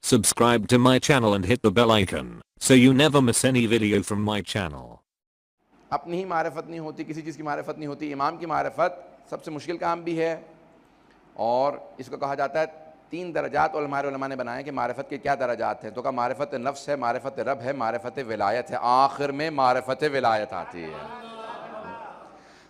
Subscribe to my channel and hit the bell icon so you never miss any video from my channel. اپنی ہی معرفت نہیں ہوتی، کسی چیز کی معرفت نہیں ہوتی. امام کی معرفت سب سے مشکل کام بھی ہے، اور اس کو کہا جاتا ہے 3 درجات علماء نے بنائے کہ معرفت کے کیا درجات ہیں. تو کہا معرفت نفس ہے، معرفت رب ہے، معرفت ولایت ہے، آخر میں معرفت ولایت آتی ہے.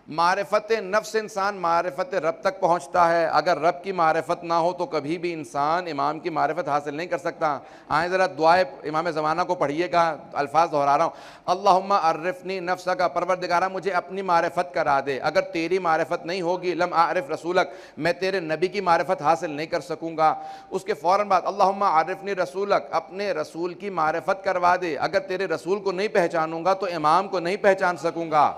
معرفت نفس انسان معرفت رب تک پہنچتا ہے. اگر رب کی معرفت نہ ہو تو کبھی بھی انسان امام کی معرفت حاصل نہیں کر سکتا. آئیں ذرا دعائے امام زمانہ کو پڑھیے گا، الفاظ دہرا رہا ہوں. اللہم عرفنی نفسک، پروردگارہ مجھے اپنی معرفت کرا دے. اگر تیری معرفت نہیں ہوگی لم اعرف رسولک، میں تیرے نبی کی معرفت حاصل نہیں کر سکوں گا. اس کے فوراً بعد اللہم عرفنی رسولک، اپنے رسول کی معرفت کروا دے. اگر تیرے رسول کو نہیں پہچانوں گا تو امام کو نہیں پہچان سکوں گا.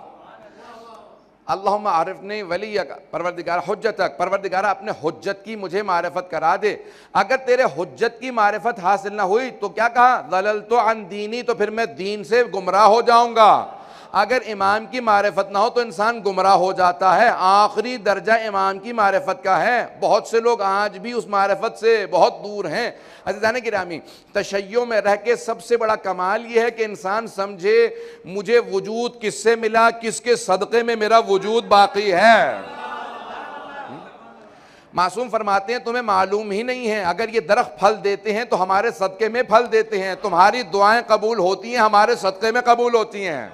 اللہم عرفنی ولیک، پروردگار حجتک، پروردگارہ اپنے حجت کی مجھے معرفت کرا دے. اگر تیرے حجت کی معرفت حاصل نہ ہوئی تو کیا کہا؟ ضللت عن دینی، تو پھر میں دین سے گمراہ ہو جاؤں گا. اگر امام کی معرفت نہ ہو تو انسان گمراہ ہو جاتا ہے. آخری درجہ امام کی معرفت کا ہے. بہت سے لوگ آج بھی اس معرفت سے بہت دور ہیں. عزیزان گرامی، تشیع میں رہ کے سب سے بڑا کمال یہ ہے کہ انسان سمجھے مجھے وجود کس سے ملا، کس کے صدقے میں میرا وجود باقی ہے. معصوم فرماتے ہیں تمہیں معلوم ہی نہیں ہے، اگر یہ درخت پھل دیتے ہیں تو ہمارے صدقے میں پھل دیتے ہیں. تمہاری دعائیں قبول ہوتی ہیں، ہمارے صدقے میں قبول ہوتی ہیں.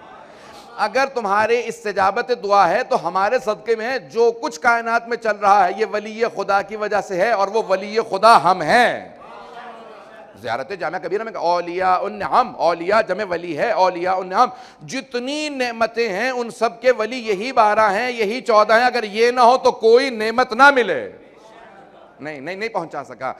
اگر تمہارے استجابت دعا ہے تو ہمارے صدقے میں ہے. جو کچھ کائنات میں چل رہا ہے یہ ولی خدا کی وجہ سے ہے، اور وہ ولی خدا ہم ہیں. زیارت جامعہ کبیرہ میں اولیاء النعم، اولیاء جمع ولی ہے، اولیاء النعم، جتنی نعمتیں ہیں ان سب کے ولی یہی 12 ہیں، یہی 14 ہیں. اگر یہ نہ ہو تو کوئی نعمت نہ ملے. نہیں پہنچا سکا.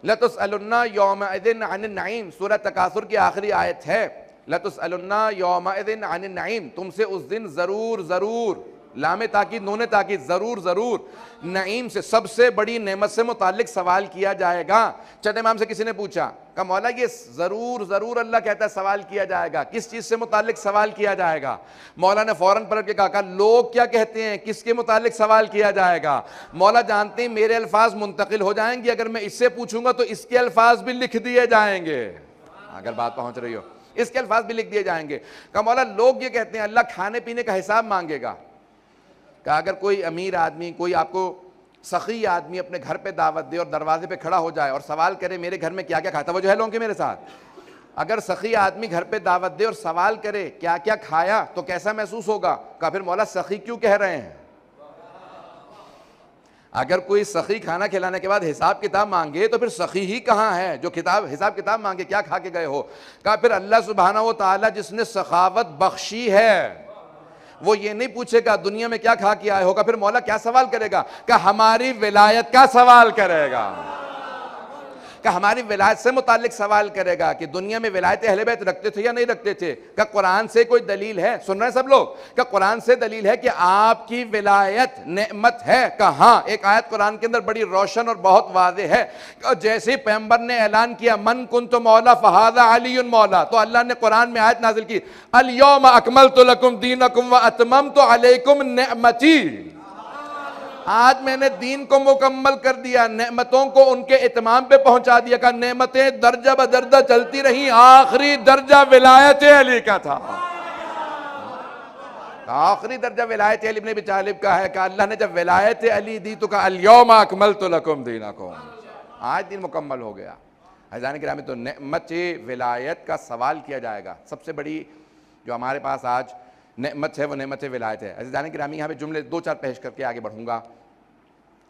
لَتُسْأَلُنَّ يَوْمَئِذٍ عَنِ النَّعِيمِ، سورہ تکاثر کی آخری آیت ہے. لَتُسْأَلُنَّ يَوْمَئِذٍ عَنِ النَّعِيمِ، تم سے اس دن ضرور لام تاکید نون تاکید ضرور نعیم سے، سب سے بڑی نعمت سے متعلق سوال کیا جائے گا. چٹے امام سے کسی نے پوچھا کہ مولا یہ ضرور اللہ کہتا ہے سوال کیا جائے گا، کس چیز سے متعلق سوال کیا جائے گا؟ مولا نے فوراً پلٹ کے کہا لوگ کیا کہتے ہیں، کس کے متعلق سوال کیا جائے گا؟ مولا جانتے ہیں میرے الفاظ منتقل ہو جائیں گے، اگر میں اس سے پوچھوں گا تو اس کے الفاظ بھی لکھ دیے جائیں گے. اگر بات پہنچ رہی ہو، اس کے الفاظ بھی لکھ دیے جائیں گے. کہ مولا لوگ یہ کہتے ہیں اللہ کھانے پینے کا حساب مانگے گا. کہ اگر کوئی امیر آدمی، کوئی آپ کو سخی آدمی اپنے گھر پہ دعوت دے اور دروازے پہ کھڑا ہو جائے اور سوال کرے میرے گھر میں کیا کیا کھاتا، وہ جو ہے لوگوں کے میرے ساتھ، اگر سخی آدمی گھر پہ دعوت دے اور سوال کرے کیا کیا کھایا تو کیسا محسوس ہوگا؟ کہ پھر مولا سخی کیوں کہہ رہے ہیں؟ اگر کوئی سخی کھانا کھلانے کے بعد حساب کتاب مانگے تو پھر سخی ہی کہاں ہے جو حساب کتاب مانگے کیا کھا کے گئے ہو؟ کہا پھر اللہ سبحانہ و تعالی جس نے سخاوت بخشی ہے وہ یہ نہیں پوچھے گا دنیا میں کیا کھا کے آئے ہوگا. پھر مولا کیا سوال کرے گا؟ کہ ہماری ولایت کا سوال کرے گا، کہ ہماری ولایت سے متعلق سوال کرے گا کہ دنیا میں ولایت اہل بیت رکھتے تھے یا نہیں رکھتے تھے. کہ قرآن سے کوئی دلیل ہے؟ سن رہے ہیں سب لوگ؟ کہ قرآن سے دلیل ہے کہ آپ کی ولایت نعمت ہے. کہ ہاں ایک آیت قرآن کے اندر بڑی روشن اور بہت واضح ہے. جیسے ہی پیغمبر نے اعلان کیا من کنت مولا فہذا علی مولا، تو اللہ نے قرآن میں آیت نازل کی الیوم اکملت لکم دینکم واتممت علیکم نعمتی، آج میں نے دین کو مکمل کر دیا، نعمتوں کو ان کے اتمام پہ پہنچا دیا. کہ نعمتیں درجہ بدرجہ چلتی رہیں، آخری درجہ ولایت علی کا تھا. آخری درجہ ولایت علی ابن ابی طالب کا ہے. کہ اللہ نے جب ولایت علی دی تو کہا الیوم اکملت لکم دینکم، آج دین مکمل ہو گیا. عزیزان گرامی، تو نعمت ولایت کا سوال کیا جائے گا. سب سے بڑی جو ہمارے پاس آج نعمت ہے وہ نعمت ولایت ہے. عزیزان گرامی، یہاں پہ جملے 2-4 پیش کر کے آگے بڑھوں گا.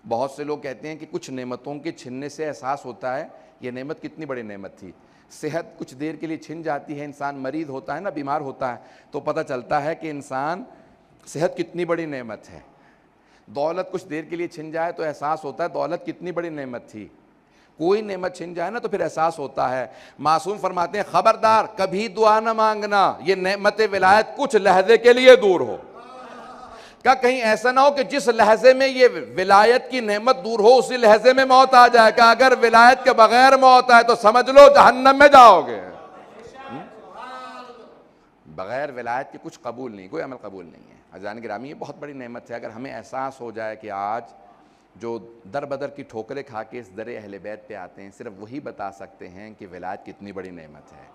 بہت سے لوگ کہتے ہیں کہ کچھ نعمتوں کے چھننے سے احساس ہوتا ہے یہ نعمت کتنی بڑی نعمت تھی. صحت کچھ دیر کے لیے چھن جاتی ہے، انسان مریض ہوتا ہے نا، بیمار ہوتا ہے تو پتہ چلتا ہے کہ انسان صحت کتنی بڑی نعمت ہے. دولت کچھ دیر کے لیے چھن جائے تو احساس ہوتا ہے دولت کتنی بڑی نعمت تھی. کوئی نعمت چھن جائے نا تو پھر احساس ہوتا ہے. معصوم فرماتے ہیں خبردار کبھی دعا نہ مانگنا یہ نعمت ولایت کچھ لحظے کے لیے دور ہو. کیا کہیں ایسا نہ ہو کہ جس لحظے میں یہ ولایت کی نعمت دور ہو اسی لحظے میں موت آ جائے. کہ اگر ولایت کے بغیر موت آئے تو سمجھ لو جہنم میں جاؤ گے. بغیر ولایت کے کچھ قبول نہیں، کوئی عمل قبول نہیں ہے. عزیزان گرامی، یہ بہت بڑی نعمت ہے. اگر ہمیں احساس ہو جائے کہ آج جو در بدر کی ٹھوکریں کھا کے اس در اہل بیت پہ آتے ہیں صرف وہی بتا سکتے ہیں کہ ولایت کتنی بڑی نعمت ہے.